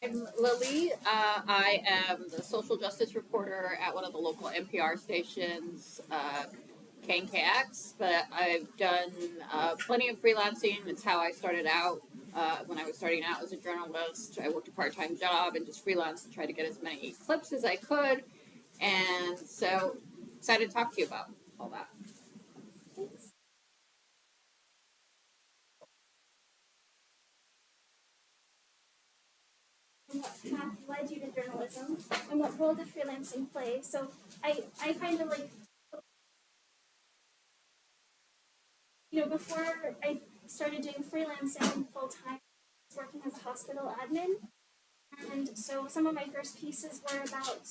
I'm Lily. I am the social justice reporter at one of the local NPR stations, KNKX, but I've done plenty of freelancing. It's how I started out. When I was starting out as a journalist, I worked a part time job and just freelanced and tried to get as many clips as I could. And so, excited to talk to you about all that. Thanks. What path led you to journalism, and what role did freelancing play? So I kind of like, before I started doing freelancing full time, I was working as a hospital admin. And so some of my first pieces were about,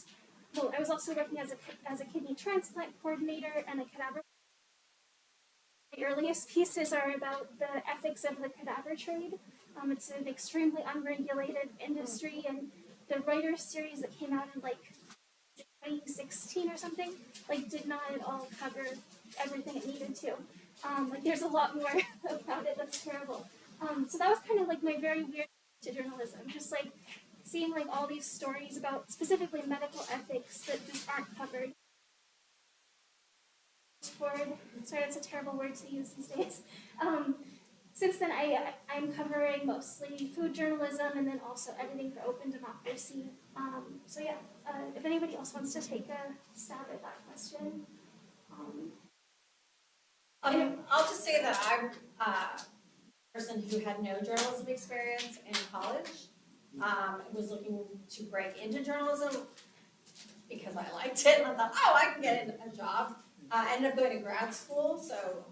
well, I was also working as a kidney transplant coordinator and a cadaver. The earliest pieces are about the ethics of the cadaver trade. It's an extremely unregulated industry, and the writer series that came out in like 2016 or something, like did not at all cover everything it needed to. Like there's a lot more about it that's terrible. So that was kind of like my very weird to journalism, just like seeing like all these stories about specifically medical ethics that just aren't covered. Sorry, that's a terrible word to use these days. Um, since then, I'm covering mostly food journalism and then also editing for Open Democracy. So yeah, if anybody else wants to take a stab at that question. Um, I'll just say that I'm a person who had no journalism experience in college. Was looking to break into journalism because I liked it, and I thought, oh, I can get into a job. I ended up going to grad school, so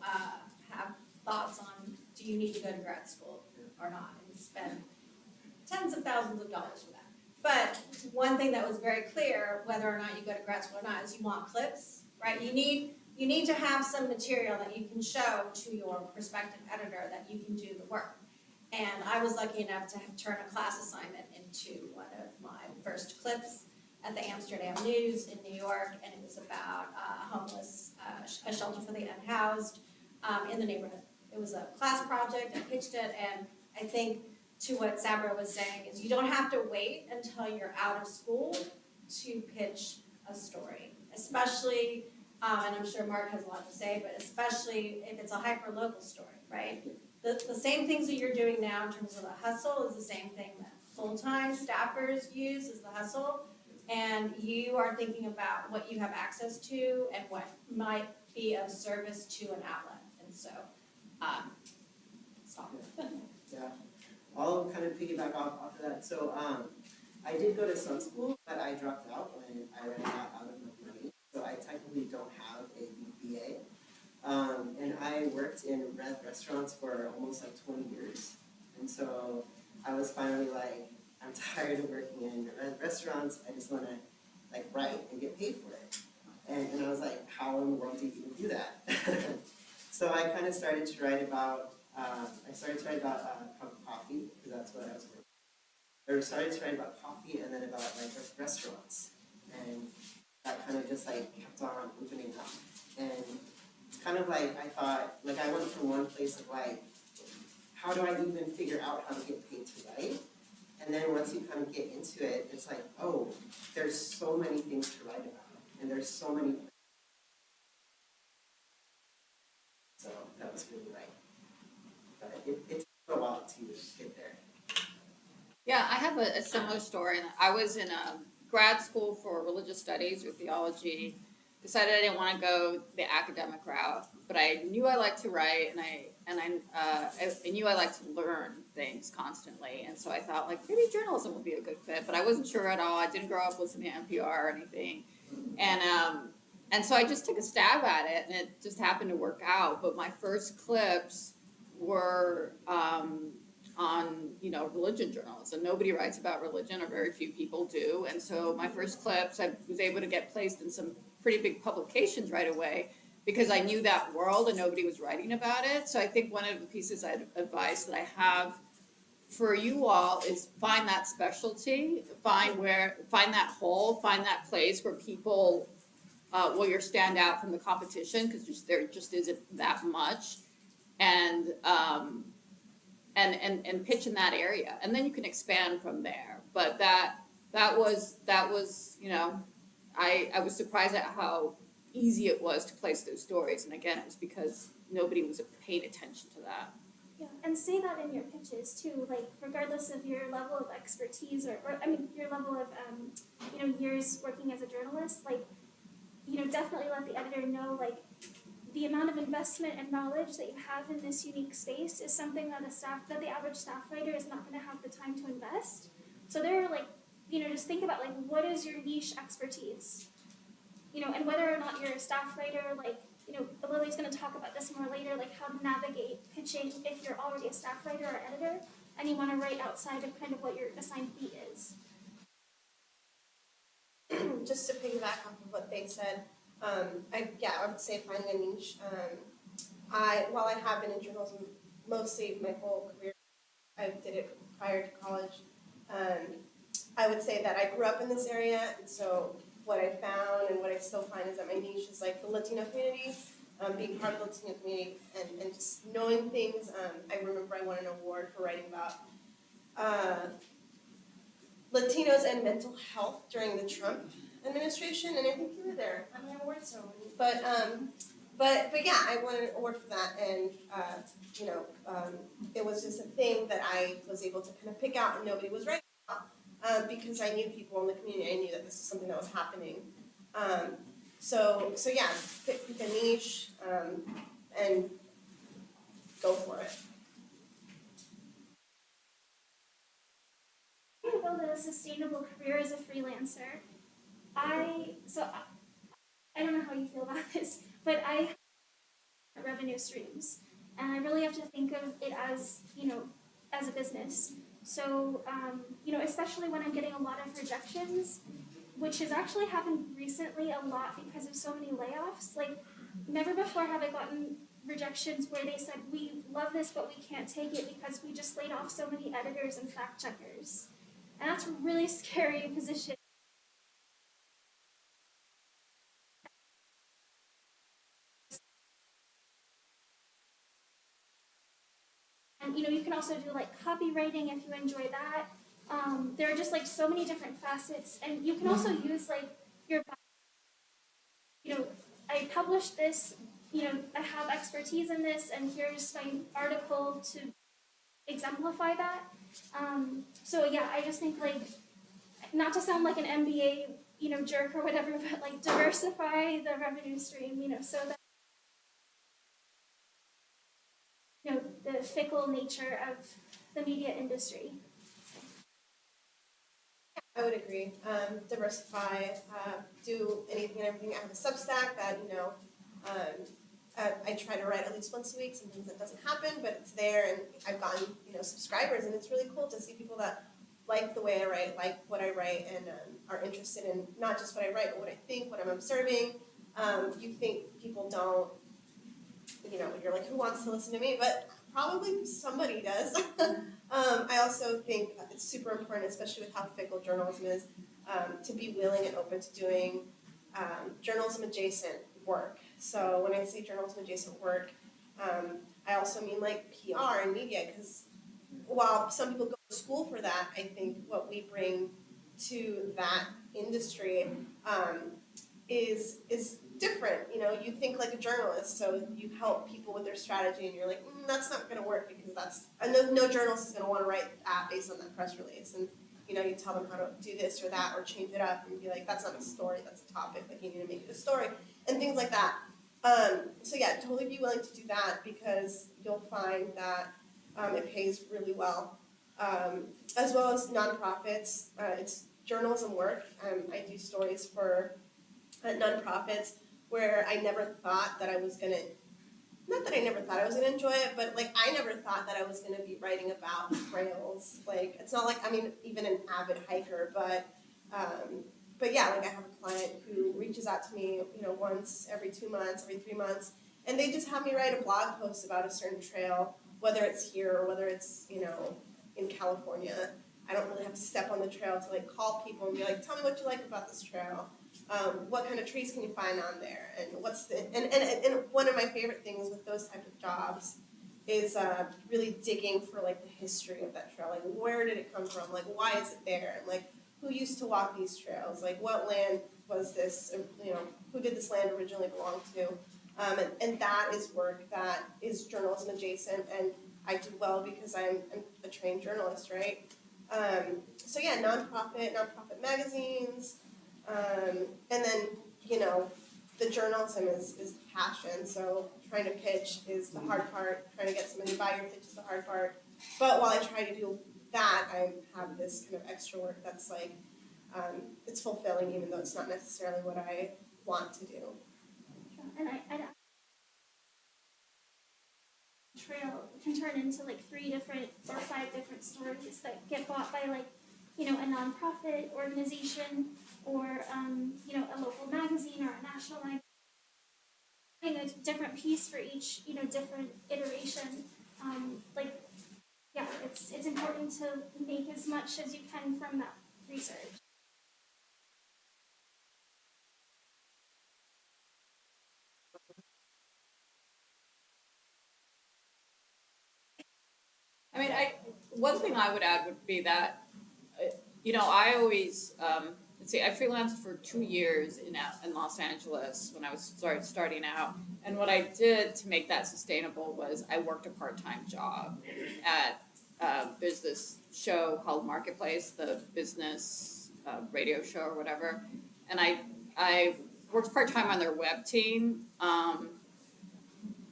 have thoughts on, do you need to go to grad school or not, and spend tens of thousands of dollars for that. But one thing that was very clear, whether or not you go to grad school or not, is you want clips, right? You need to have some material that you can show to your prospective editor that you can do the work. And I was lucky enough to turn a class assignment into one of my first clips at the Amsterdam News in New York, and it was about homeless, a shelter for the unhoused in the neighborhood. It was a class project, I pitched it, and I think to what Sabra was saying is you don't have to wait until you're out of school to pitch a story, especially, and I'm sure Mark has a lot to say, but especially if it's a hyper-local story, right? The same things that you're doing now in terms of the hustle is the same thing that full-time staffers use as the hustle, and you are thinking about what you have access to and what might be of service to an outlet, and so, stop. Yeah, I'll kind of piggyback off of that. So I did go to some school, but I dropped out when I ran out of money. So I technically don't have a BA. And I worked in restaurants for almost like 20 years. And so I was finally like, I'm tired of working in restaurants. I just want to like write and get paid for it. And I was like, how in the world do you even do that? So I kind of started to write about, coffee, because that's what I was working. I started to write about coffee and then about like restaurants. And that kind of just like kept on opening up. And it's kind of like I thought, like I went from one place of like, how do I even figure out how to get paid to write? And then once you kind of get into it, it's like, oh, there's so many things to write about. And there's so many. So that was really right. But it took a while to get there. Yeah, I have a similar story. I was in a grad school for religious studies or theology. Decided I didn't want to go the academic route, but I knew I liked to write, and I knew I liked to learn things constantly. And so I thought like maybe journalism would be a good fit, but I wasn't sure at all. I didn't grow up listening to NPR or anything, and so I just took a stab at it, and it just happened to work out. But my first clips were on religion journalism. Nobody writes about religion, or very few people do. And so my first clips, I was able to get placed in some pretty big publications right away because I knew that world and nobody was writing about it. So I think one of the pieces of advice that I have for you all is find that specialty, find that hole, find that place where people will stand out from the competition, because there just isn't that much, and pitch in that area, and then you can expand from there. But that was, you know, I was surprised at how easy it was to place those stories. And again, it was because nobody was paying attention to that. Yeah, and say that in your pitches too, like regardless of your level of expertise or I mean your level of years working as a journalist, like definitely let the editor know like the amount of investment and knowledge that you have in this unique space is something that the average staff writer is not going to have the time to invest. So they're like, just think about like what is your niche expertise, and whether or not you're a staff writer, like, Lily's going to talk about this more later, like how to navigate pitching if you're already a staff writer or editor and you want to write outside of kind of what your assigned beat is. Just to piggyback off of what they said, I would say finding a niche. While I have been in journalism mostly my whole career, I did it prior to college. I would say that I grew up in this area, and so what I found and what I still find is that my niche is like the Latino community, being part of the Latino community, and just knowing things. I remember I won an award for writing about Latinos and mental health during the Trump administration, and I think you were there at my award ceremony. But yeah, I won an award for that, and it was just a thing that I was able to kind of pick out, and nobody was writing about because I knew people in the community. I knew that this was something that was happening. So yeah, pick a niche and go for it. To build a sustainable career as a freelancer, I don't know how you feel about this, but I have revenue streams, and I really have to think of it as as a business. So especially when I'm getting a lot of rejections, which has actually happened recently a lot because of so many layoffs. Like never before have I gotten rejections where they said, we love this, but we can't take it because we just laid off so many editors and fact checkers. And that's a really scary position. And you can also do like copywriting if you enjoy that. There are just like so many different facets, and you can also use like your, I published this, I have expertise in this, and here's my article to exemplify that. So yeah, I just think like, not to sound like an MBA, jerk or whatever, but like diversify the revenue stream, so that the fickle nature of the media industry. I would agree. Diversify, do anything and everything. I have a Substack that, I try to write at least once a week. Sometimes that doesn't happen, but it's there, and I've gotten, subscribers, and it's really cool to see people that like the way I write, like what I write, and are interested in not just what I write, but what I think, what I'm observing. You think people don't, you're like, who wants to listen to me? But probably somebody does. I also think it's super important, especially with how fickle journalism is, to be willing and open to doing journalism adjacent work. So when I say journalism adjacent work, I also mean like PR and media, because while some people go to school for that, I think what we bring to that industry is different. You think like a journalist, so you help people with their strategy, and you're like, that's not going to work because no journalist is going to want to write that based on that press release, and you tell them how to do this or that or change it up, and be like, that's not a story, that's a topic, like you need to make it a story, and things like that. So yeah, totally be willing to do that, because you'll find that it pays really well, as well as nonprofits. It's journalism work. I do stories for nonprofits where I never thought that I was gonna, not that I never thought I was gonna enjoy it, but like I never thought that I was gonna be writing about trails. Like it's not like, even an avid hiker, but yeah, like I have a client who reaches out to me, once every 2 months, every 3 months, and they just have me write a blog post about a certain trail, whether it's here or whether it's, in California. I don't really have to step on the trail to like call people and be like, tell me what you like about this trail. What kind of trees can you find on there, and and one of my favorite things with those types of jobs is really digging for like the history of that trail. Like where did it come from? Like why is it there? And like who used to walk these trails? Like what land was this? You know, who did this land originally belong to? And that is work that is journalism adjacent, and I do well because I'm a trained journalist, right? So yeah, nonprofit magazines, and then you know, the journalism is the passion. So trying to pitch is the hard part. Trying to get somebody to buy your pitch is the hard part. But while I try to do that, I have this kind of extra work that's like it's fulfilling, even though it's not necessarily what I want to do. And I trail can turn into like 3 different or 5 different stories that get bought by like, you know, a nonprofit organization or you know, a local magazine or a national magazine. Having a different piece for each, you know, different iteration. Like, yeah, it's important to make as much as you can from that research. I mean, one thing I would add would be that, you know, I always, let's see, I freelanced for 2 years in Los Angeles when I was starting out. And what I did to make that sustainable was I worked a part-time job at, there's this show called Marketplace, the business radio show or whatever. And I worked part-time on their web team.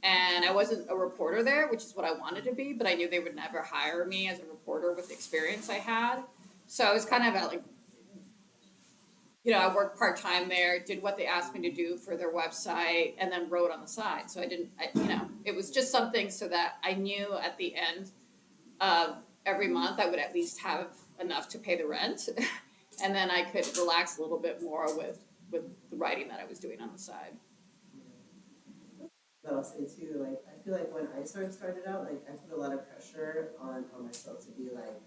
And I wasn't a reporter there, which is what I wanted to be, but I knew they would never hire me as a reporter with the experience I had. So I was kind of at like, you know, I worked part-time there, did what they asked me to do for their website, and then wrote on the side. So you know, it was just something so that I knew at the end of every month I would at least have enough to pay the rent. And then I could relax a little bit more with the writing that I was doing on the side. But I'll say too, like I feel like when I started out, like I put a lot of pressure on myself to be like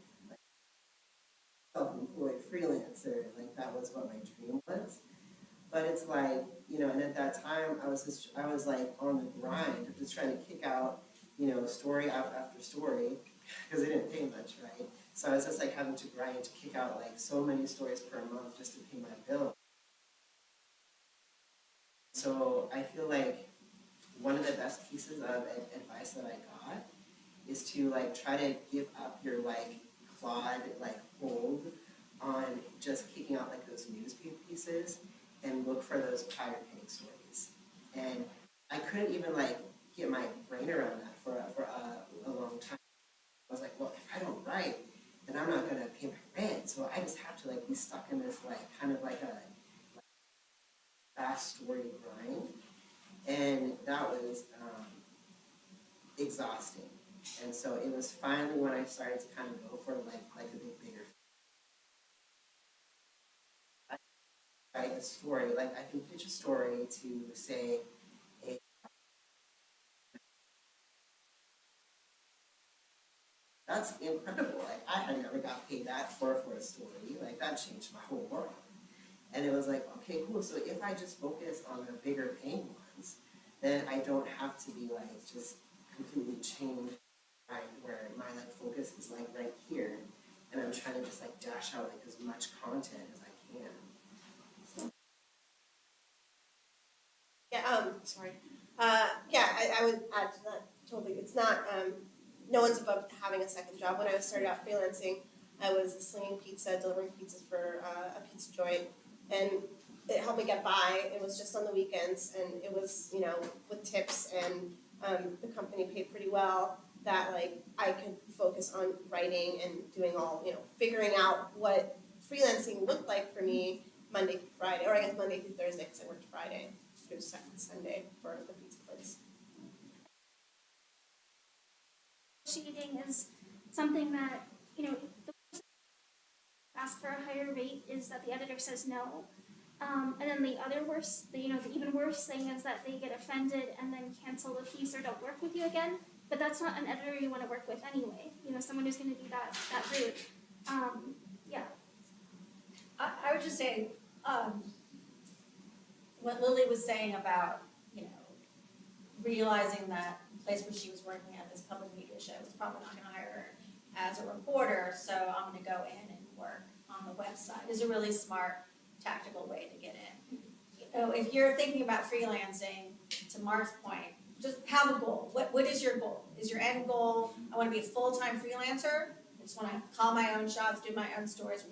self-employed freelancer, like that was what my dream was. But it's like, you know, and at that time I was like on the grind of just trying to kick out, you know, story after story because they didn't pay much, right? So I was just like having to grind to kick out like so many stories per month just to pay my bill. So I feel like one of the best pieces of advice that I got is to like try to give up your like clawed like hold on just kicking out like those news pieces and look for those higher paying stories. And I couldn't even like get my brain around that for a long time. I was like, well, if I don't write, then I'm not gonna pay my rent. So I just have to like be stuck in this like kind of like a fast story grind. And that was exhausting. And so it was finally when I started to kind of go for like a bit bigger. I write a story, like I can pitch a story to say that's incredible. Like I had never got paid that for a story. Like that changed my whole world. And it was like, okay, cool. So if I just focus on the bigger paying ones, then I don't have to be like just completely chained where my like focus is like right here, and I'm trying to just like dash out like as much content as I can. Yeah, sorry. Yeah, I would add to that totally. It's not, no one's above having a second job. When I was started out freelancing, I was slinging pizza, delivering pizzas for a pizza joint, and it helped me get by. It was just on the weekends, and it was, you know, with tips, and the company paid pretty well, that like I could focus on writing and doing all, you know, figuring out what freelancing looked like for me Monday through Friday, or I guess Monday through Thursday because I worked Friday through Sunday for the pizza place. Negotiating is something that, you know, the person ask for a higher rate is that the editor says no. And then the other worse, the even worse thing is that they get offended and then cancel the piece or don't work with you again. But that's not an editor you want to work with anyway. You know, someone who's going to be that rude. Yeah. I would just say, what Lily was saying about, you know, realizing that, place where she was working at this public media show was probably not gonna hire her as a reporter, so I'm gonna go in and work on the website. Is a really smart, tactical way to get in. You know, if you're thinking about freelancing, to Mark's point, just have a goal. What is your goal? Is your end goal, I wanna be a full-time freelancer? I just wanna call my own shots, do my own stories.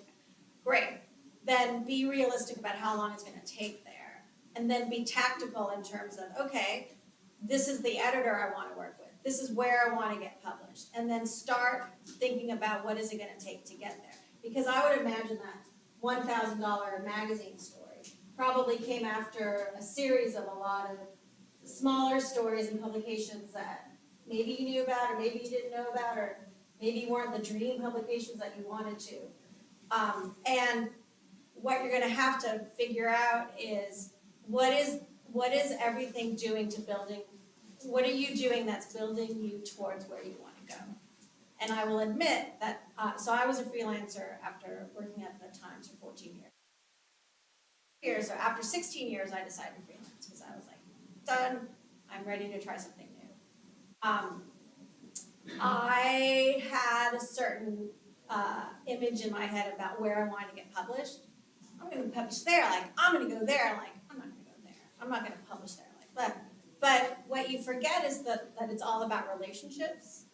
Great. Then be realistic about how long it's gonna take there. And then be tactical in terms of, okay, this is the editor I wanna work with. This is where I wanna get published. And then start thinking about what is it gonna take to get there. Because I would imagine that $1,000 magazine story probably came after a series of a lot of smaller stories and publications that maybe you knew about or maybe you didn't know about or maybe weren't the dream publications that you wanted to. And what you're gonna have to figure out is what is everything doing to building, what are you doing that's building you towards where you wanna go? And I will admit that, so I was a freelancer after working at the Times for 14 years. So after 16 years, I decided to freelance because I was like, done, I'm ready to try something new. I had a certain image in my head about where I wanted to get published. I'm gonna publish there, like, I'm gonna go there, like, I'm not gonna go there. I'm not gonna publish there, like, but what you forget is that it's all about relationships.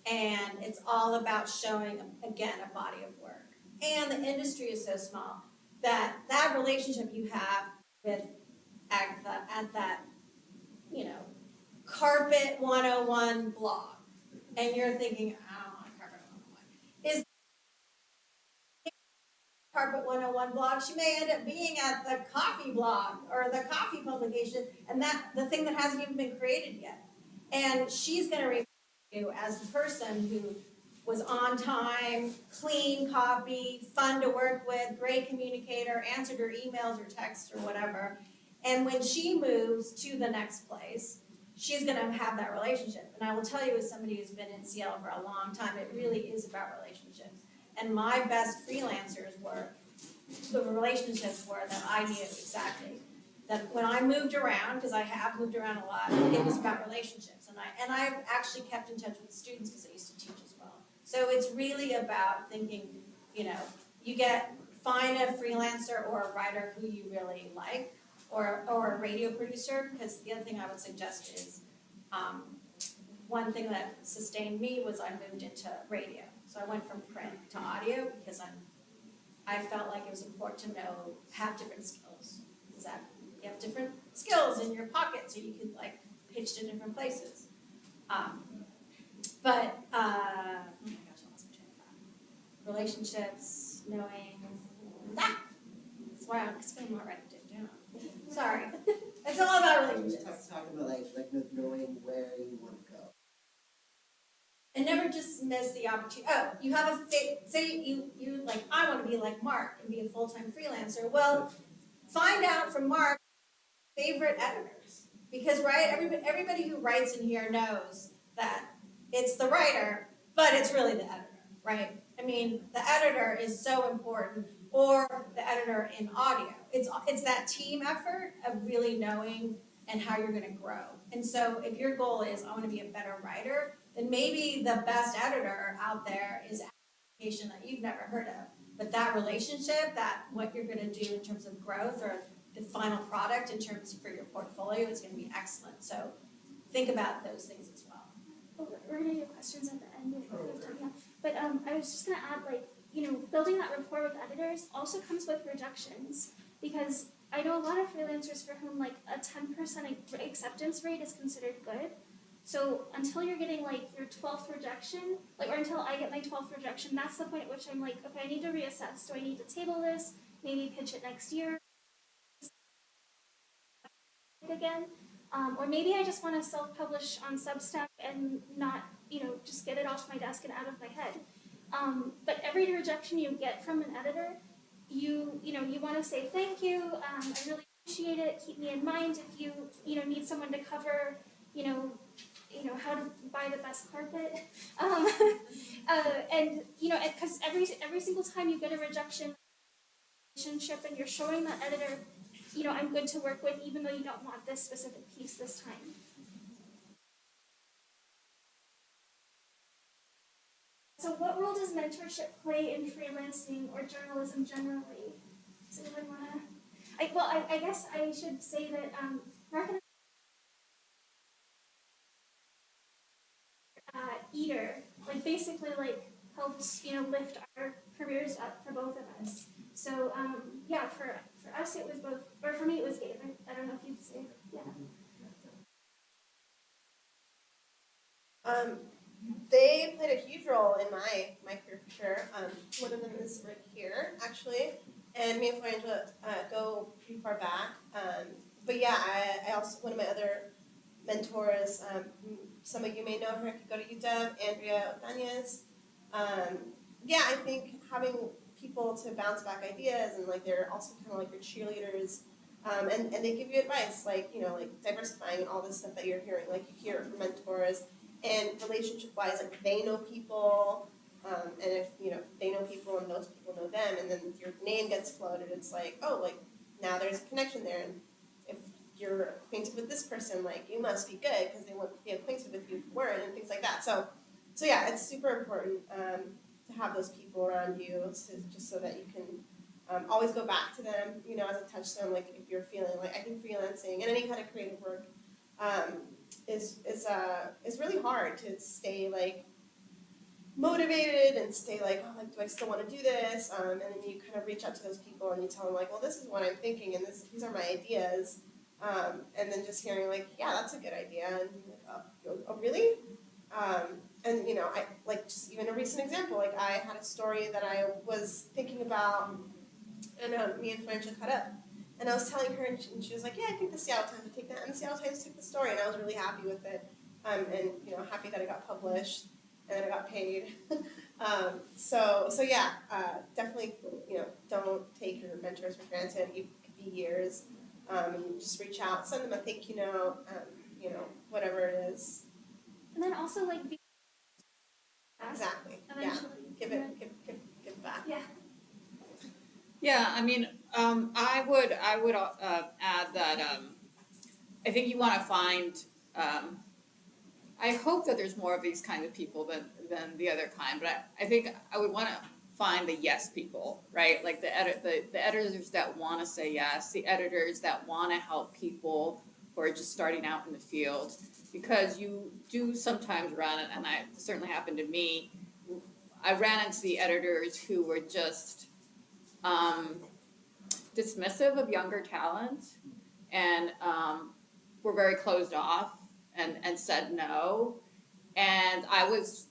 And it's all about showing, again, a body of work. And the industry is so small that that relationship you have with Agatha at that, you know, Carpet 101 blog, and you're thinking, I don't want Carpet 101. Is Carpet 101 blog, she may end up being at the coffee blog or the coffee publication, and that the thing that hasn't even been created yet. And she's gonna remember you as the person who was on time, clean copy, fun to work with, great communicator, answered her emails or texts or whatever. And when she moves to the next place, she's gonna have that relationship. And I will tell you, as somebody who's been in Seattle for a long time, it really is about relationships. And my best freelancers were, the relationships were that I knew exactly. That when I moved around, because I have moved around a lot, it was about relationships. And I've actually kept in touch with students because I used to teach as well. So it's really about thinking, you know, find a freelancer or a writer who you really like, or a radio producer, because the other thing I would suggest is, one thing that sustained me was I moved into radio. So I went from print to audio because I felt like it was important to have different skills. Is that you have different skills in your pocket so you could like pitch to different places. Oh my gosh, I lost my train of thought. Relationships, knowing that's why I'm spending more writing to do. Sorry. It's all about relationships. Talking about like knowing where you want to go. And never just miss the opportunity. Oh, you have say you like, I want to be like Mark and be a full-time freelancer. Well, find out from Mark favorite editors. Because right, everybody who writes in here knows that it's the writer, but it's really the editor, right? I mean, the editor is so important, or the editor in audio. It's that team effort of really knowing and how you're gonna grow. And so if your goal is, I wanna be a better writer, then maybe the best editor out there is an application that you've never heard of. But that relationship, that what you're gonna do in terms of growth or the final product in terms for your portfolio is gonna be excellent. So think about those things as well. Oh, we're gonna do questions at the end if we have time, yeah. But I was just gonna add, like, you know, building that rapport with editors also comes with rejections, because I know a lot of freelancers for whom like a 10% acceptance rate is considered good. So until you're getting like your 12th rejection, like, or until I get my 12th rejection, that's the point at which I'm like, okay, I need to reassess. Do I need to table this? Maybe pitch it next year again? Or maybe I just want to self-publish on Substack and not, you know, just get it off my desk and out of my head. But every rejection you get from an editor, you want to say thank you. I really appreciate it. Keep me in mind if you need someone to cover, how to buy the best carpet. And because every single time you get a rejection relationship and you're showing that editor, I'm good to work with, even though you don't want this specific piece this time. So what role does mentorship play in freelancing or journalism generally? Does anyone wanna? I guess I should say that Mark Eater, like basically like helped lift our careers up for both of us. So yeah, for us it was both, or for me it was Gabe. I don't know if you'd say yeah. They played a huge role in my career for sure. One of them is right here, actually, and me and Florangela go pretty far back. But yeah, I also, one of my other mentors, some of you may know her, could go to UW, Andrea Otañez. Yeah, I think having people to bounce back ideas, and like they're also kind of like your cheerleaders, and they give you advice, like, like diversifying and all this stuff that you're hearing, like you hear it from mentors. And relationship-wise, like they know people, and if they know people and those people know them, and then your name gets floated, it's like, oh, like now there's a connection there, and if you're acquainted with this person, like you must be good because they want to be acquainted with you if you weren't, and things like that. So yeah, it's super important to have those people around you, just so that you can always go back to them, as a touchstone. Like if you're feeling like, I think freelancing and any kind of creative work is really hard to stay like motivated and stay like, oh, like, do I still want to do this? And then you kind of reach out to those people and you tell them like, well, this is what I'm thinking and these are my ideas. And then just hearing like, yeah, that's a good idea, and you're like, oh really? And I like, just even a recent example, like I had a story that I was thinking about, and me and Francia cut up. And I was telling her, and she was like, yeah, I think the Seattle Times would take that. And the Seattle Times took the story, and I was really happy with it. And happy that it got published and that it got paid. So yeah, definitely, don't take your mentors for granted. It could be years. And just reach out, send them a thank you note, whatever it is. And then also like be Exactly. eventually. Yeah. Give back. Yeah. Yeah, I mean, I would add that I think you want to find. I hope that there's more of these kind of people than the other kind, but I think I would want to find the yes people, right? Like the editors that want to say yes, the editors that want to help people who are just starting out in the field, because you do sometimes run, and I certainly happened to me. I ran into the editors who were just dismissive of younger talent, and were very closed off and said no. And I was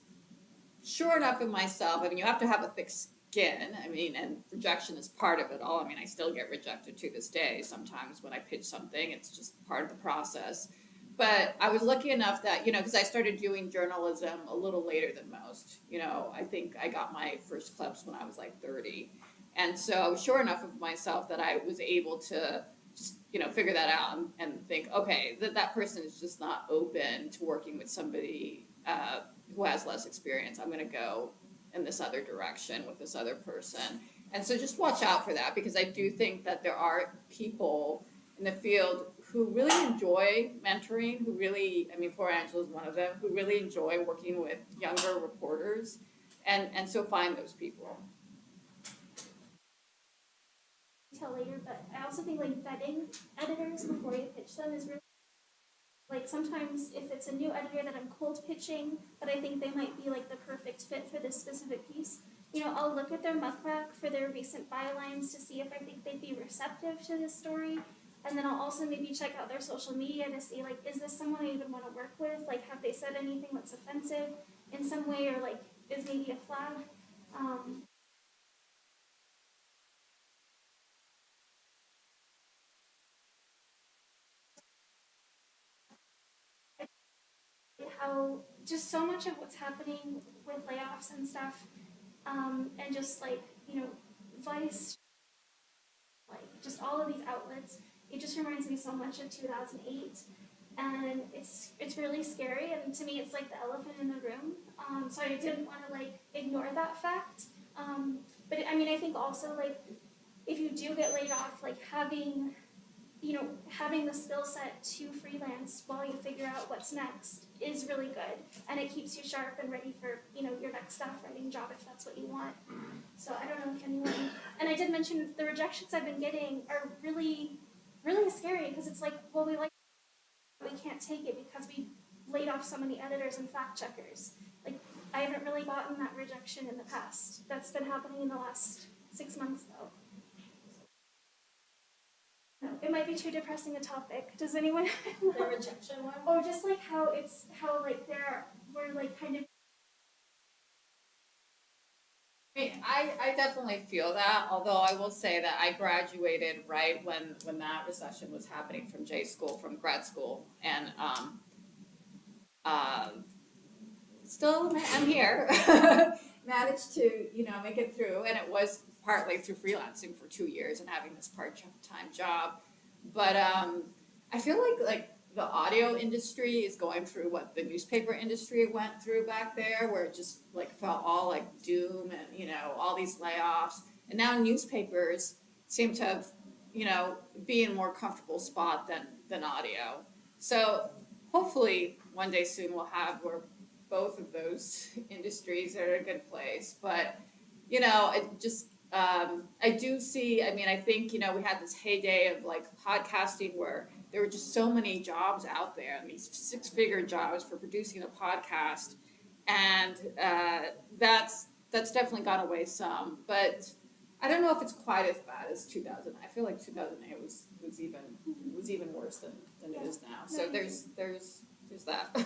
sure enough in myself. I mean, you have to have a thick skin. I mean, and rejection is part of it all. I mean, I still get rejected to this day. Sometimes when I pitch something, it's just part of the process. But I was lucky enough that, because I started doing journalism a little later than most. I think I got my first clips when I was like 30. And so I was sure enough of myself that I was able to just, figure that out and think, okay, that person is just not open to working with somebody who has less experience. I'm going to go in this other direction with this other person. And so just watch out for that, because I do think that there are people in the field who really enjoy mentoring, who really, I mean, Florangela is one of them, who really enjoy working with younger reporters. And so find those people. Till later, but I also think like vetting editors before you pitch them is really, like, sometimes if it's a new editor that I'm cold pitching, but I think they might be like the perfect fit for this specific piece, I'll look at their muckback for their recent bylines to see if I think they'd be receptive to this story. And then I'll also maybe check out their social media to see, like, is this someone I even want to work with? Like, have they said anything that's offensive in some way, or like is maybe a flag? How just so much of what's happening with layoffs and stuff, and just like, Vice, like just all of these outlets, it just reminds me so much of 2008, and it's really scary, and to me it's like the elephant in the room. So I didn't want to like ignore that fact. But I mean, I think also like if you do get laid off, like having having the skill set to freelance while you figure out what's next is really good. And it keeps you sharp and ready for, your next staff writing job if that's what you want. So I don't know if anyone, and I did mention the rejections I've been getting are really, really scary because it's like, well, we can't take it because we laid off so many editors and fact checkers. Like, I haven't really gotten that rejection in the past. That's been happening in the last 6 months though. It might be too depressing a topic. Does anyone? The rejection one? Or just like how we're like kind of. I mean, I definitely feel that, although I will say that I graduated right when that recession was happening from from grad school, and still I'm here, managed to, make it through, and it was partly through freelancing for 2 years and having this part-time job, but I feel like the audio industry is going through what the newspaper industry went through back there, where it just felt all like doom and all these layoffs, and now newspapers seem to have be in a more comfortable spot than audio. So hopefully one day soon we'll have where both of those industries are in a good place, but it just I do see. I mean, I think we had this heyday of podcasting where there were just so many jobs out there, and these 6-figure jobs for producing a podcast, and that's definitely gone away some. But I don't know if it's quite as bad as 2000. I feel like 2008 was even worse than it is now. So there's that.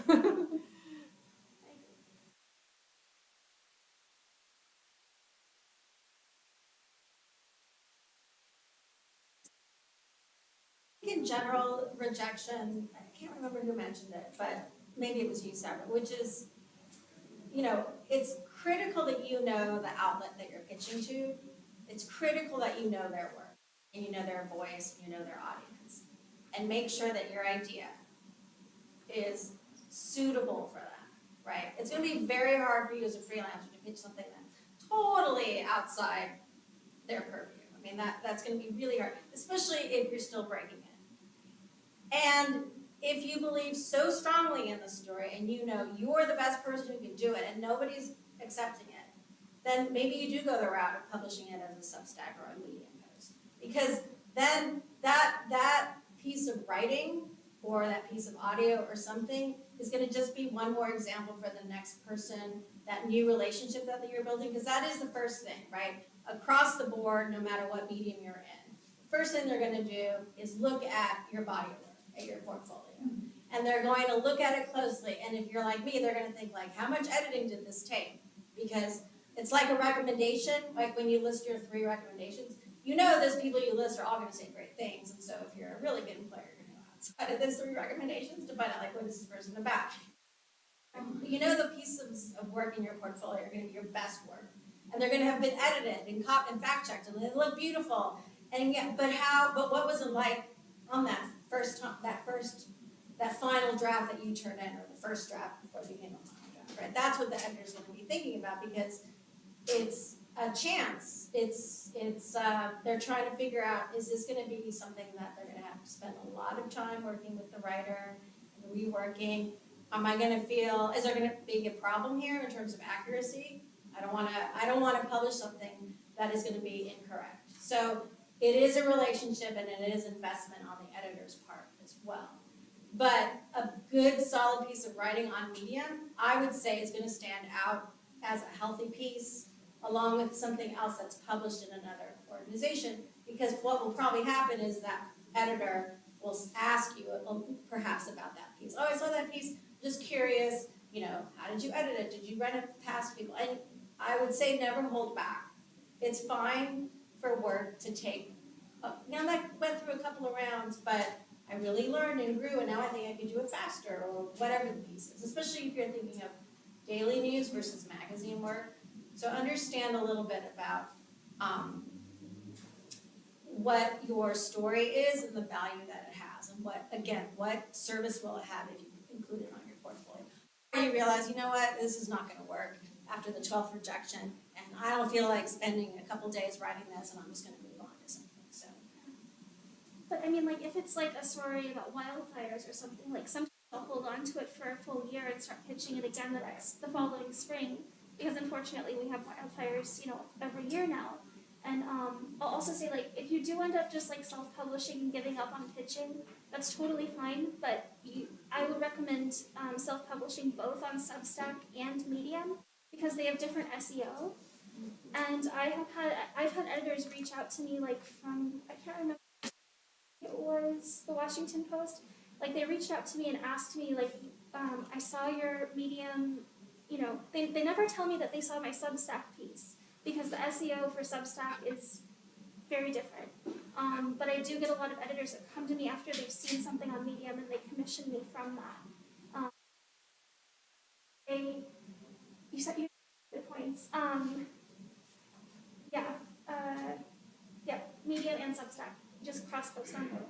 In general, rejection, I can't remember who mentioned it, but maybe it was you, Sarah, which is, it's critical that you know the outlet that you're pitching to. It's critical that you know their work, and you know their voice, and you know their audience. And make sure that your idea is suitable for them, right? It's going to be very hard for you as a freelancer to pitch something that's totally outside their purview. I mean, that's going to be really hard, especially if you're still breaking in. And if you believe so strongly in the story and you're the best person who can do it and nobody's accepting it, then maybe you do go the route of publishing it as a Substack or a Medium post. Because then that piece of writing or that piece of audio or something is going to just be one more example for the next person, that new relationship that you're building, because that is the first thing, right? Across the board, no matter what medium you're in. First thing they're going to do is look at your body of work, at your portfolio. And they're going to look at it closely. And if you're like me, they're going to think how much editing did this take? Because it's like a recommendation, like when you list your 3 recommendations, those people you list are all going to say great things. And so if you're a really good employer, you're going to go outside of those 3 recommendations to find out what is this person about. The pieces of work in your portfolio are going to be your best work. And they're going to have been edited and fact-checked, and they look beautiful. And yet, but what was it like on that final draft that you turned in, or the first draft before it became a final draft, right? That's what the editor's going to be thinking about, because it's a chance. They're trying to figure out, is this going to be something that they're going to have to spend a lot of time working with the writer and reworking? Am I going to feel, is there going to be a problem here in terms of accuracy? I don't want to publish something that is going to be incorrect. So it is a relationship, and it is investment on the editor's part as well. But a good, solid piece of writing on Medium, I would say, is going to stand out as a healthy piece, along with something else that's published in another organization. Because what will probably happen is that editor will ask you, perhaps about that piece. Oh, I saw that piece. Just curious. How did you edit it? Did you run it past people? And I would say never hold back. It's fine for work to take. That went through a couple of rounds, but I really learned and grew, and now I think I can do it faster, or whatever the piece is, especially if you're thinking of daily news versus magazine work. So understand a little bit about what your story is and the value that it has, and what service will it have if you include it on your portfolio. Or you realize, this is not going to work after the 12th rejection, and I don't feel like spending a couple days writing this, and I'm just going to move on to something. So But I mean, like, if it's like a story about wildfires or something, like sometimes I'll hold on to it for a full year and start pitching it again the following spring, because unfortunately we have wildfires, every year now. And I'll also say, like, if you do end up just like self-publishing and giving up on pitching, that's totally fine. But I would recommend self-publishing both on Substack and Medium because they have different SEO. And I've had editors reach out to me, like, from, I can't remember, it was the Washington Post. Like, they reached out to me and asked me, like, I saw your Medium, they never tell me that they saw my Substack piece because the SEO for Substack is very different. But I do get a lot of editors that come to me after they've seen something on Medium and they commission me from that. You said you had good points. Yeah, Medium and Substack. Just cross post on both.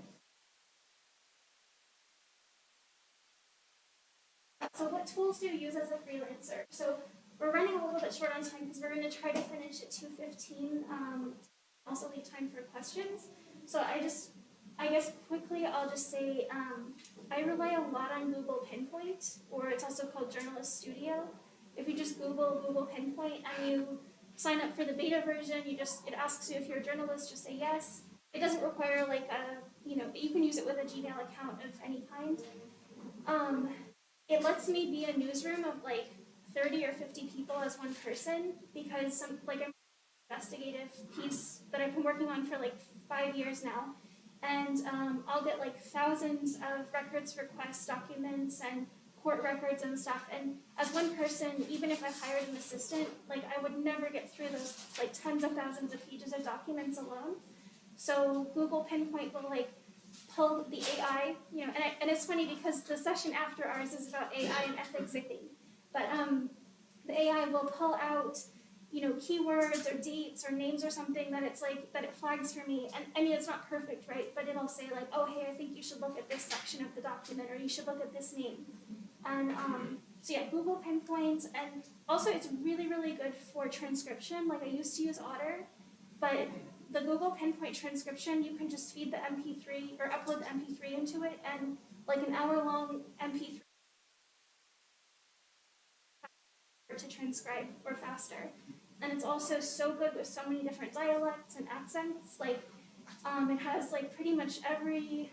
So what tools do you use as a freelancer? So we're running a little bit short on time because we're going to try to finish at 2:15. Also leave time for questions. So I guess quickly I'll just say I rely a lot on Google Pinpoint, or it's also called Journalist Studio. If you just Google Pinpoint and you sign up for the beta version, it asks you if you're a journalist, just say yes. It doesn't require you can use it with a Gmail account of any kind. It lets me be a newsroom of like 30 or 50 people as one person because I'm an investigative piece that I've been working on for like 5 years now. And I'll get like thousands of records requests, documents, and court records and stuff. And as one person, even if I hired an assistant, like I would never get through those like tens of thousands of pages of documents alone. So Google Pinpoint will like pull the AI, and it's funny because the session after ours is about AI and ethics, I think. But the AI will pull out, keywords or dates or names or something that it flags for me. And I mean, it's not perfect, right? But it'll say like, oh, hey, I think you should look at this section of the document, or you should look at this name. And so yeah, Google Pinpoint, and also it's really, really good for transcription. Like I used to use Otter, but the Google Pinpoint transcription, you can just feed the MP3 or upload the MP3 into it, and like an hour-long MP3 to transcribe or faster. And it's also so good with so many different dialects and accents. Like it has like pretty much every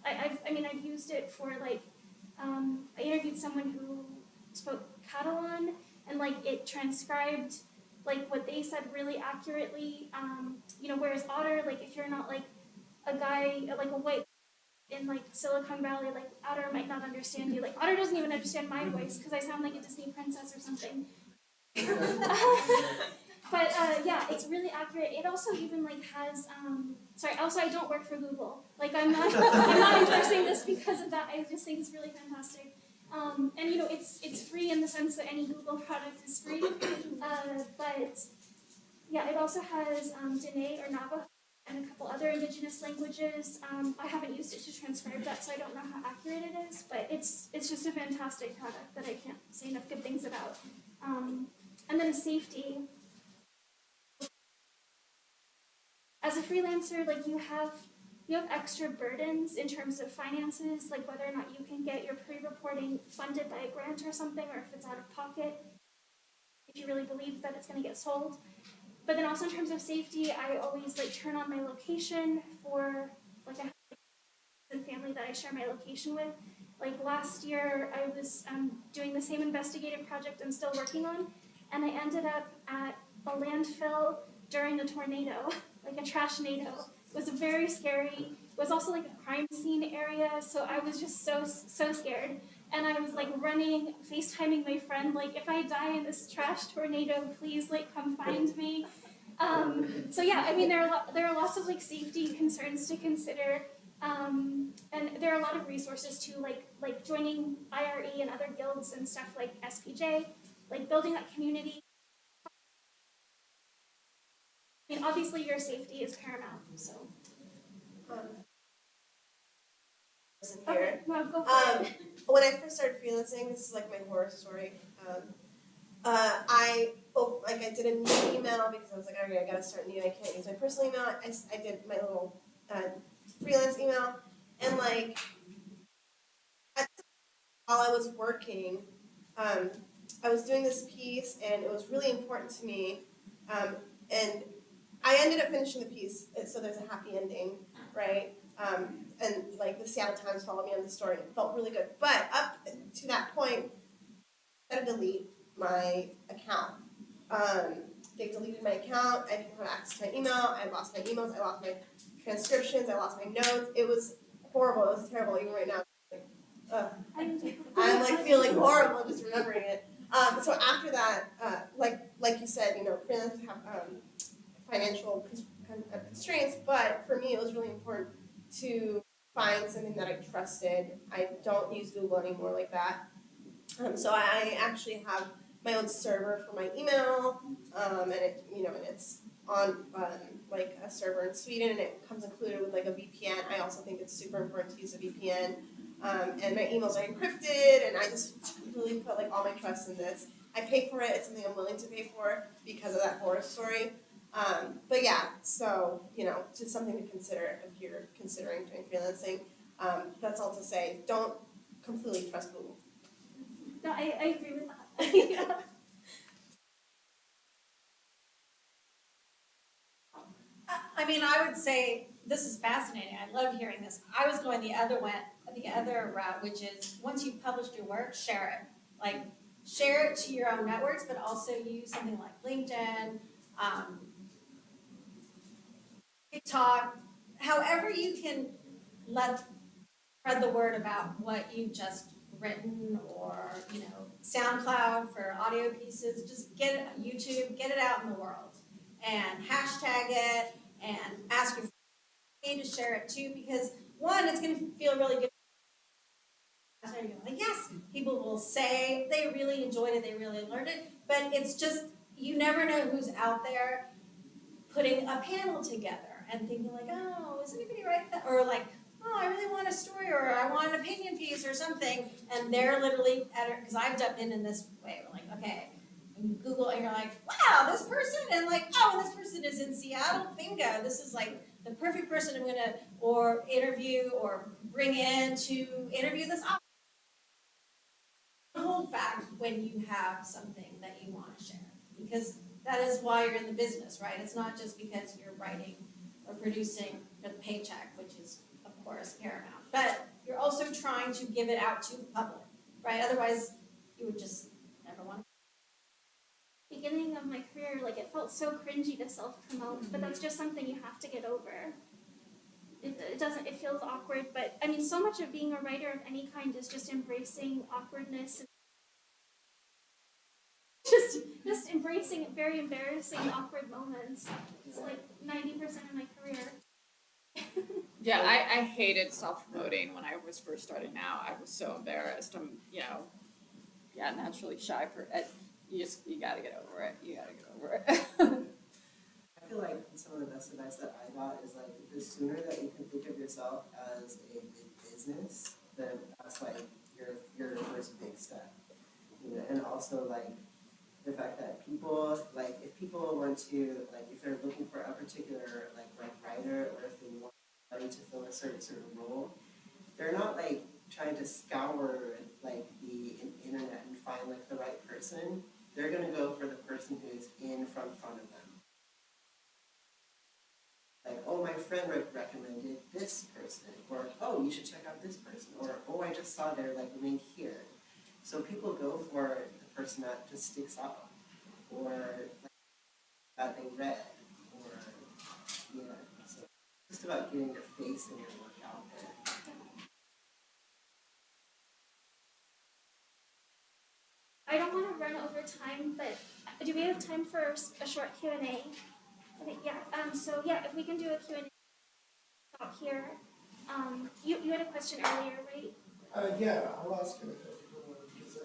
I've used it for like I interviewed someone who spoke Catalan, and like it transcribed like what they said really accurately. Whereas Otter, like if you're not like a guy, like a white in like Silicon Valley, like Otter might not understand you. Like Otter doesn't even understand my voice because I sound like a Disney princess or something. But yeah, it's really accurate. It also even like has also I don't work for Google. Like I'm not endorsing this because of that. I just think it's really fantastic. And it's free in the sense that any Google product is free. But yeah, it also has Dene or Navajo and a couple other indigenous languages. I haven't used it to transcribe that, so I don't know how accurate it is. But it's just a fantastic product that I can't say enough good things about. And then safety. As a freelancer, like you have extra burdens in terms of finances, like whether or not you can get your pre-reporting funded by a grant or something, or if it's out of pocket, if you really believe that it's going to get sold. But then also in terms of safety, I always like turn on my location for like a family that I share my location with. Like last year, I was doing the same investigative project I'm still working on, and I ended up at a landfill during a tornado, like a trash-nado. It was very scary. It was also like a crime scene area, so I was just so scared. And I was like running, FaceTiming my friend, like if I die in this trash tornado, please like come find me. So yeah, I mean there are lots of like safety concerns to consider. And there are a lot of resources too, like joining IRE and other guilds and stuff like SPJ, like building that community. I mean, obviously your safety is paramount, so. Here. Okay, no, go for it. When I first started freelancing, this is like my horror story. I did a new email because I was like, okay, I gotta start new. I can't use my personal email. I did my little freelance email, and like while I was working, I was doing this piece and it was really important to me. And I ended up finishing the piece, so there's a happy ending, right? And like the Seattle Times followed me on the story, it felt really good. But up to that point, I had to delete my account. They deleted my account, I didn't have access to my email, I lost my emails, I lost my transcriptions, I lost my notes. It was horrible, it was terrible, even right now. Ugh. I'm like feeling horrible just remembering it. So after that, like you said, freelancers have financial constraints, but for me it was really important to find something that I trusted. I don't use Google anymore like that. So I actually have my own server for my email, and it's on like a server in Sweden, and it comes included with like a VPN. I also think it's super important to use a VPN, and my emails are encrypted, and I just really put like all my trust in this. I pay for it; it's something I'm willing to pay for because of that horror story. But yeah, so just something to consider if you're considering doing freelancing. That's all to say. Don't completely trust Google. No, I agree with that. Yeah. I mean, I would say this is fascinating. I love hearing this. I was going the other route, which is once you've published your work, share it. Like share it to your own networks, but also use something like LinkedIn, TikTok, however you can spread the word about what you've just written, or SoundCloud for audio pieces. Just get it on YouTube, get it out in the world, and hashtag it, and ask your friends to share it too. Because one, it's going to feel really good. Like, yes, people will say they really enjoyed it, they really learned it, but it's just you never know who's out there putting a panel together and thinking like, oh, is anybody write that? Or like, oh, I really want a story, or I want an opinion piece or something, and they're literally because I've been in this way. We're like, okay, and you Google and you're like, wow, this person, and like, oh, this person is in Seattle, bingo, this is like the perfect person I'm gonna or interview or bring in to interview this author. Hold back when you have something that you want to share, because that is why you're in the business, right? It's not just because you're writing or producing for the paycheck, which is, of course, paramount, but you're also trying to give it out to the public, right? Otherwise, you would just never want to. Beginning of my career, like it felt so cringy to self-promote, but that's just something you have to get over. It feels awkward, but I mean, so much of being a writer of any kind is just embracing awkwardness. Just embracing very embarrassing, awkward moments. It's like 90% of my career. Yeah, I hated self-promoting when I was first starting out. I was so embarrassed. I'm, naturally shy. You gotta get over it. You gotta get over it. I feel like some of the best advice that I got is like the sooner that you can think of yourself as a big business, then that's like your first big step. And also like the fact that people like if people want to like if they're looking for a particular like writer, or if they want somebody to fill a certain role, they're not like trying to scour like the internet and find like the right person. They're gonna go for the person who is in front of them. Like, oh, my friend recommended this person, or oh, you should check out this person, or oh, I just saw their like link here. So people go for the person that just sticks out, or like, that they read, or So it's just about getting your face and your work out there. I don't want to run over time, but do we have time for a short Q&A? Okay, yeah. So yeah, if we can do a Q&A stop here. You had a question earlier, right? Yeah, I'll ask you a different one because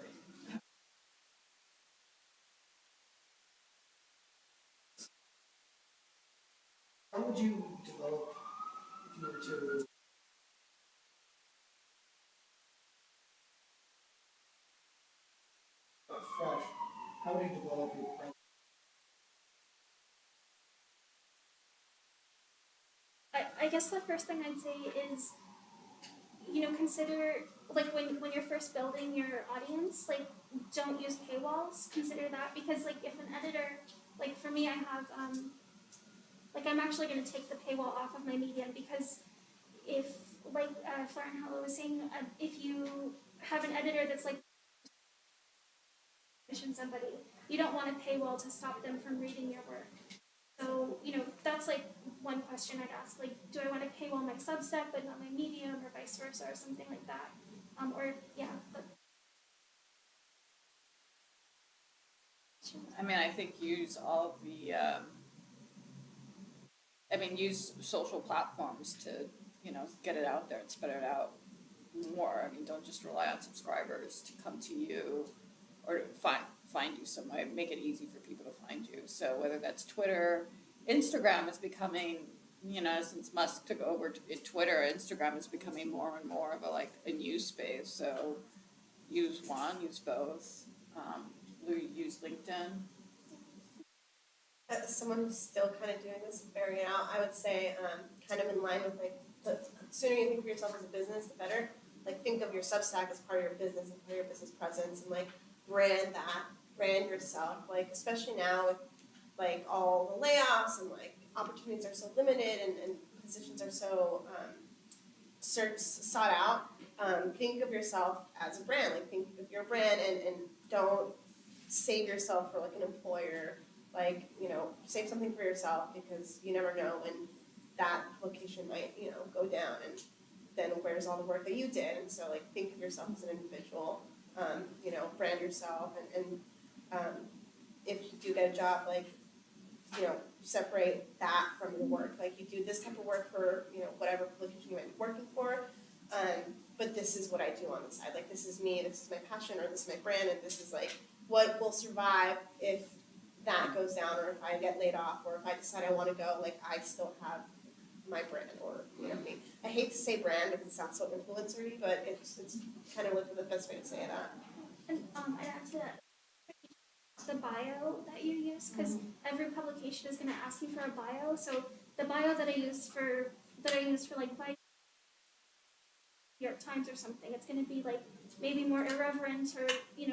how would you develop if you were to fresh? How would you develop your I guess the first thing I'd say is, consider, like, when you're first building your audience, like, don't use paywalls. Consider that, because, like, if an editor, like, for me, I have, like, I'm actually going to take the paywall off of my Medium, because if, like, Florent Hallow was saying, if you have an editor that's, like, somebody, you don't want a paywall to stop them from reading your work. So, that's like one question I'd ask, like, do I want to paywall my Substack but not my Medium, or vice versa, or something like that? I mean, I think use all of the, use social platforms to, get it out there and spread it out more. I mean, don't just rely on subscribers to come to you or to find you some way. Make it easy for people to find you. So whether that's Twitter, Instagram is becoming, since Musk took over Twitter, Instagram is becoming more and more of a news space. So use one, use both. Use LinkedIn. As someone who's still kind of doing this, figuring it out, I would say, kind of in line with like, the sooner you think of yourself as a business, the better. Like, think of your Substack as part of your business and part of your business presence, and like brand yourself. Like, especially now with like all the layoffs and like opportunities are so limited and positions are so sought out. Think of yourself as a brand. Like, think of your brand and don't save yourself for like an employer. Like, save something for yourself, because you never know when that location might, go down, and then where's all the work that you did? And so, like, think of yourself as an individual, brand yourself, and if you do get a job, like, separate that from your work. Like, you do this type of work for, whatever publication you might be working for, but this is what I do on the side. Like, this is me, this is my passion, or this is my brand, and this is, like, what will survive if that goes down, or if I get laid off, or if I decide I want to go. Like, I still have my brand, or, I hate to say brand because it sounds so influencer-y, but it's kind of the best way to say that. And I'd add to that, the bio that you use, because every publication is going to ask you for a bio. So the bio that I use for like Vice, New York Times or something, it's going to be like maybe more irreverent, or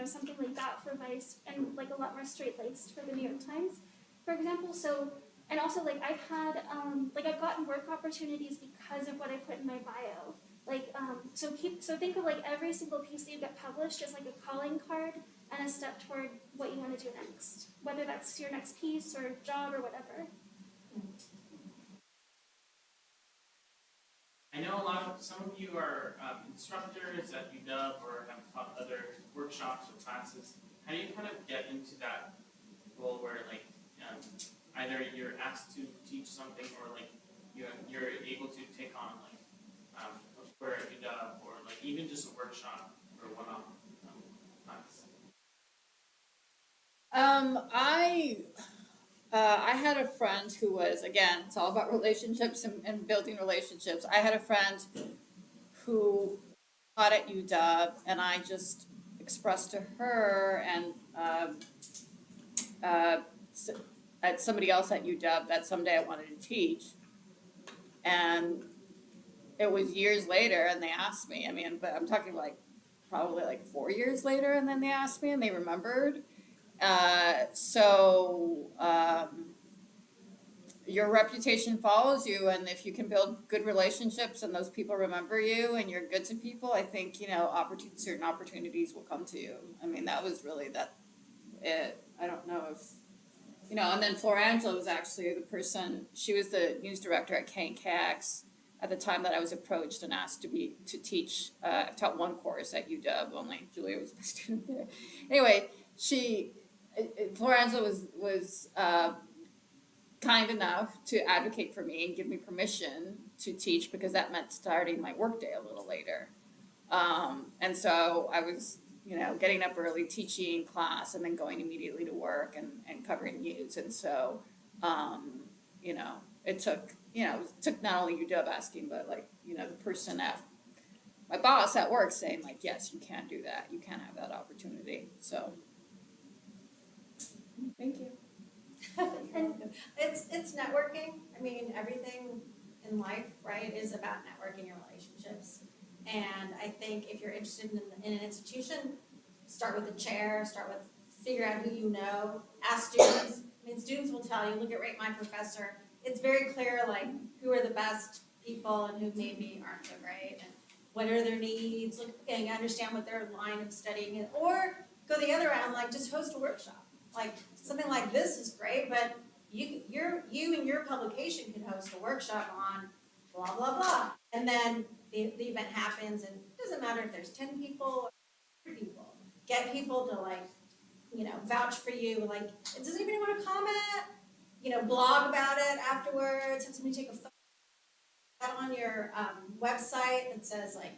something like that for Vice, and like a lot more straight-laced for the New York Times, for example. So, and also, like, I've had I've gotten work opportunities because of what I put in my bio. Like, so think of like every single piece that you get published as like a calling card and a step toward what you want to do next, whether that's your next piece or job or whatever. I know some of you are instructors at UW or have taught other workshops or classes. How do you kind of get into that role where, like, either you're asked to teach something, or like you're able to take on like a square at UW, or like even just a workshop or one-off class? I had a friend who was, again, it's all about relationships and building relationships. I had a friend who taught at UW, and I just expressed to her and at somebody else at UW that someday I wanted to teach. And it was years later, and they asked me. I mean, but I'm talking like probably like 4 years later, and then they asked me, and they remembered. Your reputation follows you, and if you can build good relationships and those people remember you and you're good to people, I think, certain opportunities will come to you. I mean, that was really it. I don't know if, and then Florangela was actually the person, she was the news director at KX at the time that I was approached and asked to teach. I've taught one course at UW, only Julia was my student there. Anyway, Florangela was kind enough to advocate for me and give me permission to teach, because that meant starting my workday a little later. And so I was, getting up early, teaching class, and then going immediately to work and covering news. And so, it took not only UW asking, but like, the person at my boss at work saying like, yes, you can do that. You can have that opportunity. So, thank you. And it's networking. I mean, everything in life, right, is about networking your relationships. And I think if you're interested in an institution, start with the chair, start with figure out who you know, ask students. I mean, students will tell you, look at Rate My Professor. It's very clear, like, who are the best people and who maybe aren't so great, and what are their needs, look, and understand what their line of studying is. Or go the other round, like, just host a workshop. Like, something like this is great, but you and your publication can host a workshop on blah, blah, blah. And then the event happens, and it doesn't matter if there's 10 people or 100 people. Get people to, like, vouch for you. Like, does anybody want to comment? Blog about it afterwards. Have somebody take a photo on your website that says, like,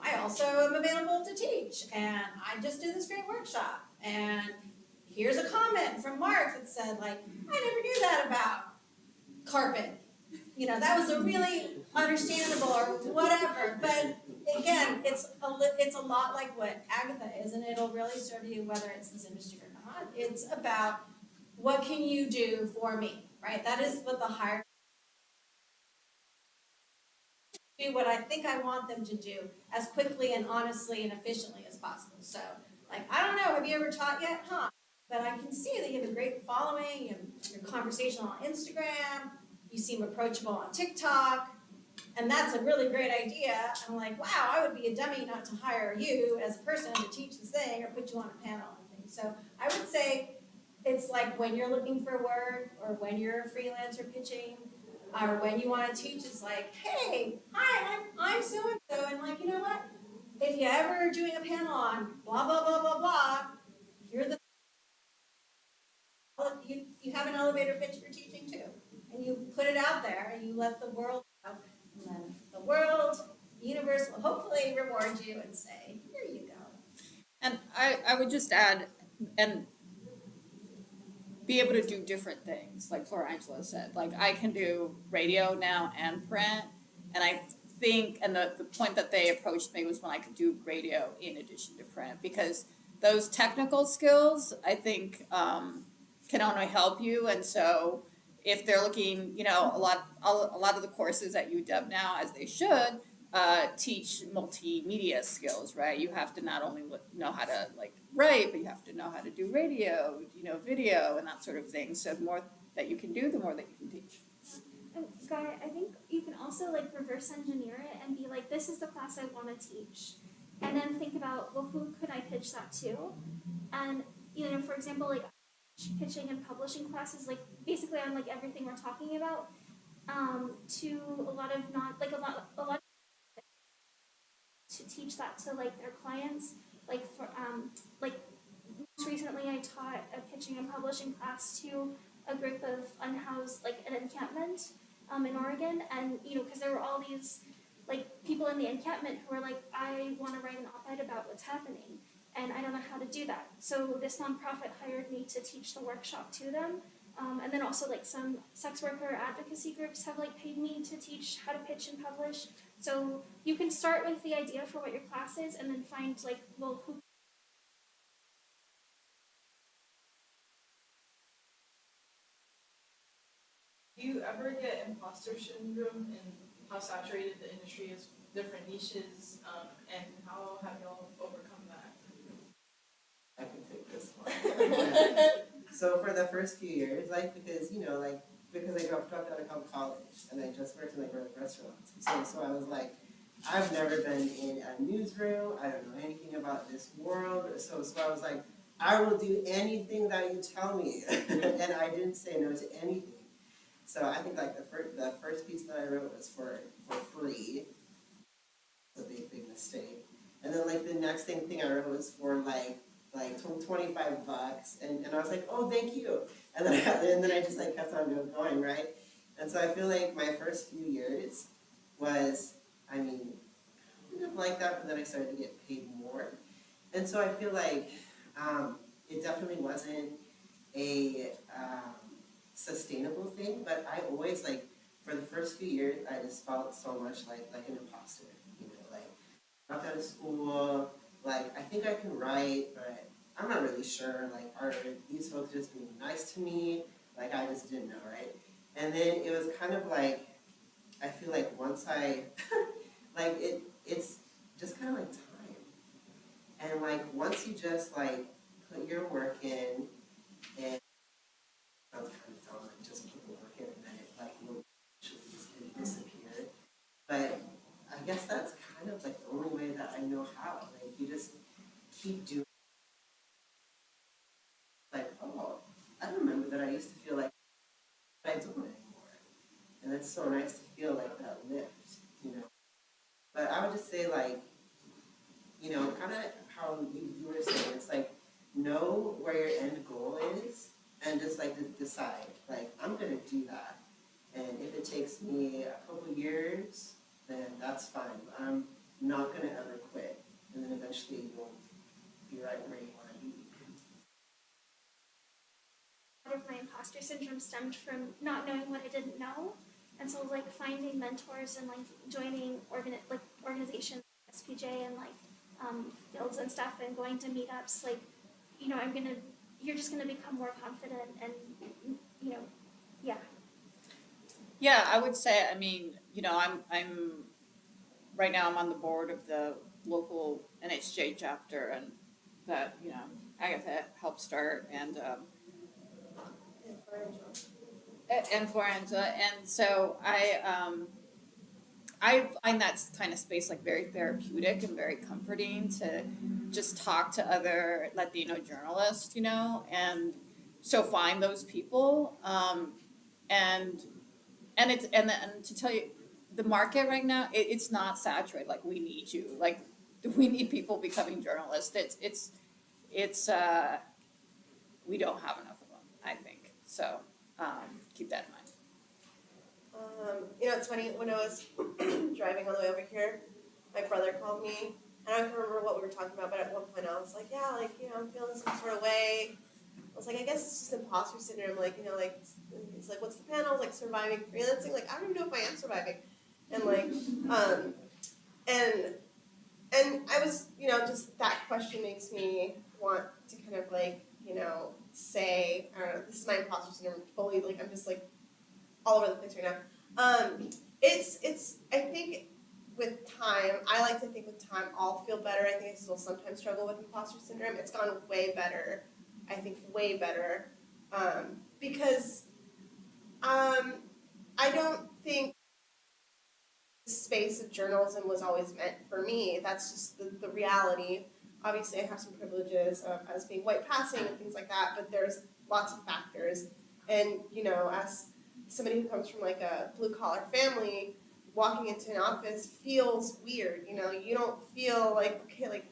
I also am available to teach, and I just did this great workshop. And here's a comment from Mark that said, like, I never knew that about carpet. That was a really understandable or whatever. But again, it's a lot like what Agatha is, and it'll really serve you whether it's this industry or not. It's about what can you do for me, right? That is what the hire do what I think I want them to do as quickly and honestly and efficiently as possible. So, like, I don't know, have you ever taught yet? Huh? But I can see that you have a great following, you're conversational on Instagram, you seem approachable on TikTok, and that's a really great idea. I'm like, wow, I would be a dummy not to hire you as a person to teach this thing or put you on a panel and things. So I would say it's like when you're looking for work or when you're a freelancer pitching, or when you want to teach, it's like, hey, hi, I'm so-and-so, and like, you know what? If you ever are doing a panel on blah, blah, blah, blah, blah, you're the, you have an elevator pitch for teaching too. And you put it out there, and you let the world know, and then the world, the universe will hopefully reward you and say, here you go. And I would just add, and be able to do different things, like Florangela said. Like, I can do radio now and print, and I think, and the point that they approached me was when I could do radio in addition to print, because those technical skills, I think, can only help you. And so if they're looking, a lot of the courses at UW now, as they should, teach multimedia skills, right? You have to not only know how to, like, write, but you have to know how to do radio, video, and that sort of thing. So the more that you can do, the more that you can teach. And Guy, I think you can also like reverse engineer it and be like, this is the class I want to teach. And then think about, well, who could I pitch that to? And, for example, like pitching and publishing classes, like basically on like everything we're talking about, to a lot of a lot to teach that to like their clients. Like for like most recently I taught a pitching and publishing class to a group of unhoused, like an encampment in Oregon, and because there were all these like people in the encampment who were like, I want to write an op-ed about what's happening, and I don't know how to do that. So this nonprofit hired me to teach the workshop to them, and then also like some sex worker advocacy groups have like paid me to teach how to pitch and publish. So you can start with the idea for what your class is, and then find like, well, who. Do you ever get imposter syndrome in how saturated the industry is with different niches, and how have y'all overcome that? I can take this one. So for the first few years, because I dropped out of college and I just worked in restaurants. So I was like, I've never been in a newsroom. I don't know anything about this world. So I was like, I will do anything that you tell me, and I didn't say no to anything. So I think like the first piece that I wrote was for free. It's a big mistake. And then like the next thing I wrote was for like $25, and I was like, oh, thank you. And then I just like kept on going, right? And so I feel like my first few years was, kind of like that, but then I started to get paid more. And so I feel like it definitely wasn't a sustainable thing, but I always for the first few years, I just felt so much like an imposter, dropped out of school, I think I can write, but I'm not really sure, are these folks just being nice to me? I just didn't know, right? And then it was kind of I feel like once I, like it's just kind of like time. And like once you just like put your work in, and sounds kind of dumb, like just put the work in and then it like will actually just disappear. But I guess that's kind of like the only way that I know how. Like you just keep doing like, oh, I remember that I used to feel like I don't anymore. And it's so nice to feel like that lift, you know. But I would just say like, you know, kind of how you were saying, it's like know where your end goal is and just like decide, like I'm gonna do that. And if it takes me a couple years, then that's fine. I'm not gonna ever quit. And then eventually you'll be right where you wanna be. A lot of my imposter syndrome stemmed from not knowing what I didn't know. And so like finding mentors and like joining organizations, SPJ and like guilds and stuff and going to meetups, like, you know, you're just gonna become more confident and, you know, yeah. Yeah, I would say, I mean, you know, I'm right now I'm on the board of the local NHJ chapter, and that, you know, Agatha helped start, and influenza, and so I find that kind of space like very therapeutic and very comforting to just talk to other Latino journalists, you know, and so find those people, and and to tell you, the market right now, it's not saturated. Like we need you, like we need people becoming journalists. It's we don't have enough of them, I think. So keep that in mind. You know, it's funny, when I was driving on the way over here, my brother called me, and I don't remember what we were talking about, but at one point I was like, yeah, like, you know, I'm feeling some sort of way. I was like, I guess it's just imposter syndrome, like, you know, like, it's like, what's the panel, like, surviving freelancing, like, I don't even know if I am surviving, and like, and I was, you know, just that question makes me want to kind of like, you know, say, I don't know, this is my imposter syndrome, fully, like, I'm just like, all over the place right now. It's I think with time, I like to think with time I'll feel better. I think I still sometimes struggle with imposter syndrome. It's gone way better. I think way better. Because I don't think the space of journalism was always meant for me. That's just the reality. Obviously I have some privileges as being white passing and things like that, but there's lots of factors. And, you know, as somebody who comes from like a blue collar family, walking into an office feels weird. You know, you don't feel like, okay, like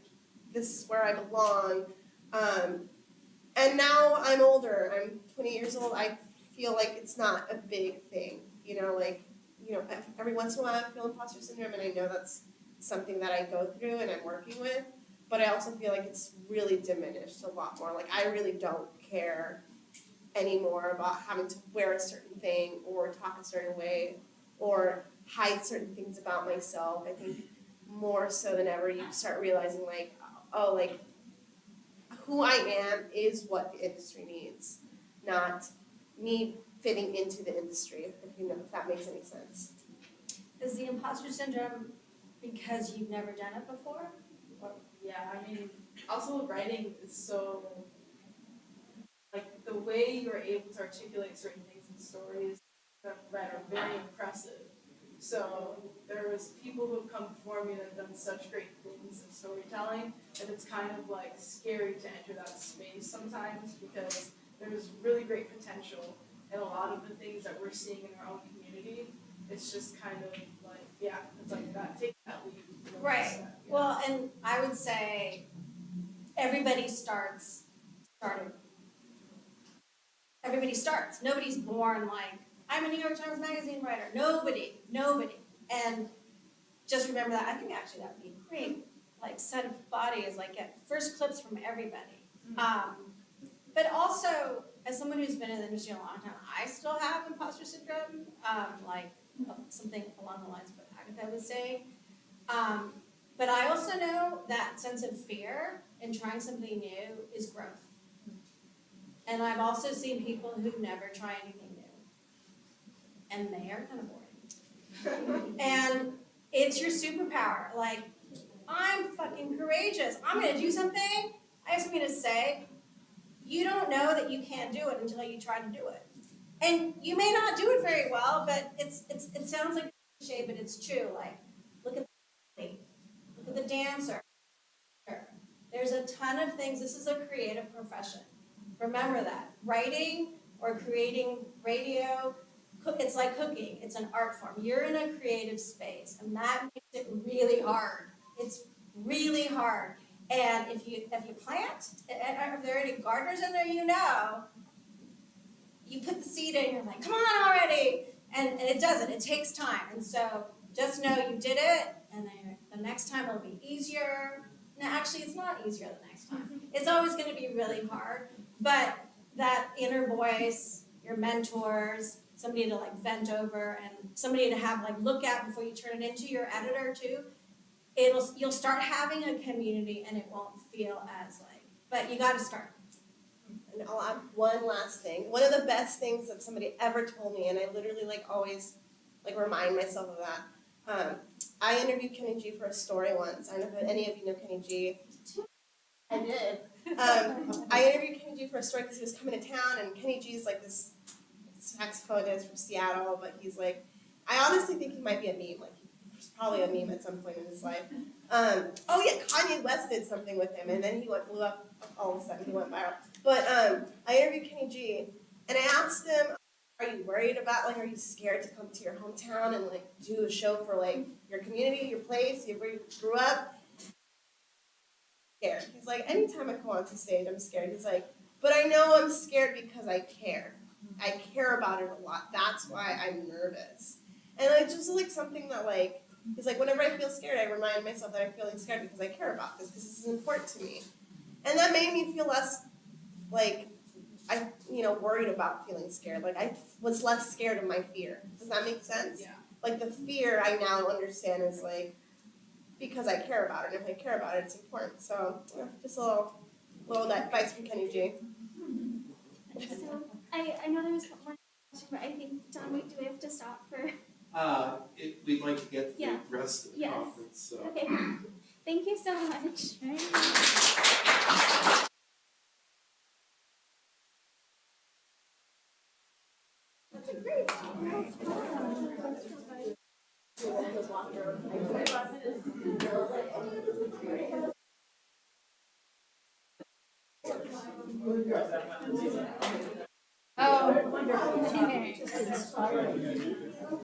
this is where I belong. And now I'm older. I'm 20 years old. I feel like it's not a big thing. You know, like, you know, every once in a while I feel imposter syndrome, and I know that's something that I go through and I'm working with. But I also feel like it's really diminished a lot more. Like I really don't care anymore about having to wear a certain thing or talk a certain way or hide certain things about myself. I think more so than ever you start realizing like, oh, like who I am is what the industry needs, not me fitting into the industry, if you know, if that makes any sense. Is the imposter syndrome because you've never done it before? Yeah, I mean, also writing is so, like, the way you're able to articulate certain things in stories that I've read are very impressive. So there was people who have come before me that have done such great things in storytelling that it's kind of like scary to enter that space sometimes because there's really great potential in a lot of the things that we're seeing in our own community. It's just kind of like, yeah, it's like that, take that leap. You know, Right. yeah. Well, and I would say everybody starts. Everybody starts. Nobody's born like, I'm a New York Times Magazine writer. Nobody. And just remember that. I think actually that would be a great like set of body is like get first clips from everybody. But also, as someone who's been in the industry a long time, I still have imposter syndrome, like something along the lines of what Agatha was saying. But I also know that sense of fear in trying something new is growth. And I've also seen people who never try anything new. And they are kind of boring. And it's your superpower. Like, I'm fucking courageous. I'm gonna do something. I have something to say. You don't know that you can't do it until you try to do it. And you may not do it very well, but it sounds like a cliche, but it's true. Like, look at the athlete, look at the dancer. There's a ton of things. This is a creative profession. Remember that. Writing or creating radio, it's like cooking. It's an art form. You're in a creative space, and that makes it really hard. It's really hard. And if you plant, and if there are any gardeners in there, you know, you put the seed in, you're like, come on already. And it doesn't. It takes time. And so just know you did it, and then the next time it'll be easier. No, actually, it's not easier the next time. It's always going to be really hard. But that inner voice, your mentors, somebody to like vent over, and somebody to have like look at before you turn it into your editor too. You'll start having a community, and it won't feel as like. But you got to start. And I'll add one last thing. One of the best things that somebody ever told me, and I literally like always like remind myself of that. I interviewed Kenny G for a story once. I don't know if any of you know Kenny G. I did. I interviewed Kenny G for a story because he was coming to town, and Kenny G is like this saxophonist from Seattle, but he's like, I honestly think he might be a meme. Like, he's probably a meme at some point in his life. Oh yeah, Kanye West did something with him, and then he blew up all of a sudden. He went viral. But I interviewed Kenny G, and I asked him, are you worried about, like, are you scared to come to your hometown and, like, do a show for, like, your community, your place, where you grew up? Scared. He's like, anytime I come onto stage, I'm scared. He's like, but I know I'm scared because I care. I care about it a lot. That's why I'm nervous. And it's just, like, something that, like, he's like, whenever I feel scared, I remind myself that I'm feeling scared because I care about this, because this is important to me. And that made me feel less, like, worried about feeling scared. Like, I was less scared of my fear. Does that make sense? Yeah. Like, the fear I now understand is, like, because I care about it. And if I care about it, it's important. So, just a little advice from Kenny G. So I know there was one question, but I think, Don, do we have to stop for? We'd like to get Yeah. the rest of the Yes. conference, so. Okay. Thank you so much. Great.